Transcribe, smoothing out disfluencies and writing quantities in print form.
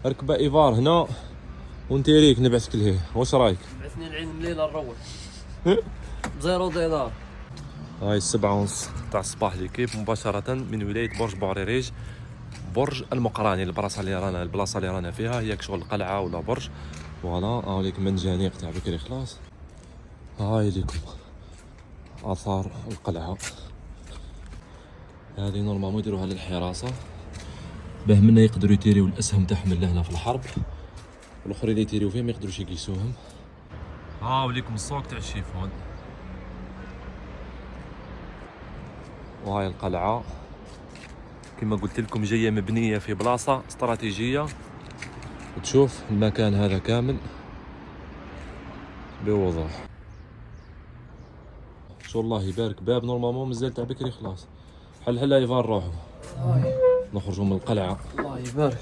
ركبه ايفار هنا ونتيريك نبعثك لهيه، واش رايك؟ بعثني العين مليله نروح بزيرو دينار. هاي 7:30 تاع الصباح ليكيب مباشره من ولايه برج بوعريريج، برج المقراني. البلاصه اللي رانا فيها هي شغل القلعه ولا برج. فوالا هاو ليك منجانيق تاع بكري خلاص. هاي ليكم اثار القلعه. هذه نورمالمون يديروها للحراسه باه منا يقدروا يتيريو الاسهم تاعهم لهنا في الحرب، والاخرين اللي يتيريو فيه ما يقدروش يقيسوهم. هاو ليكم السوق تاع الشيفون. وهاي القلعه كما قلت لكم جايه مبنيه في بلاصه استراتيجيه، وتشوف المكان هذا كامل بوضوح. شو الله يبارك، باب نورمالمون مازال تاع بكري خلاص. حل ايفان نروحو نخرجوا من القلعه. الله يبارك.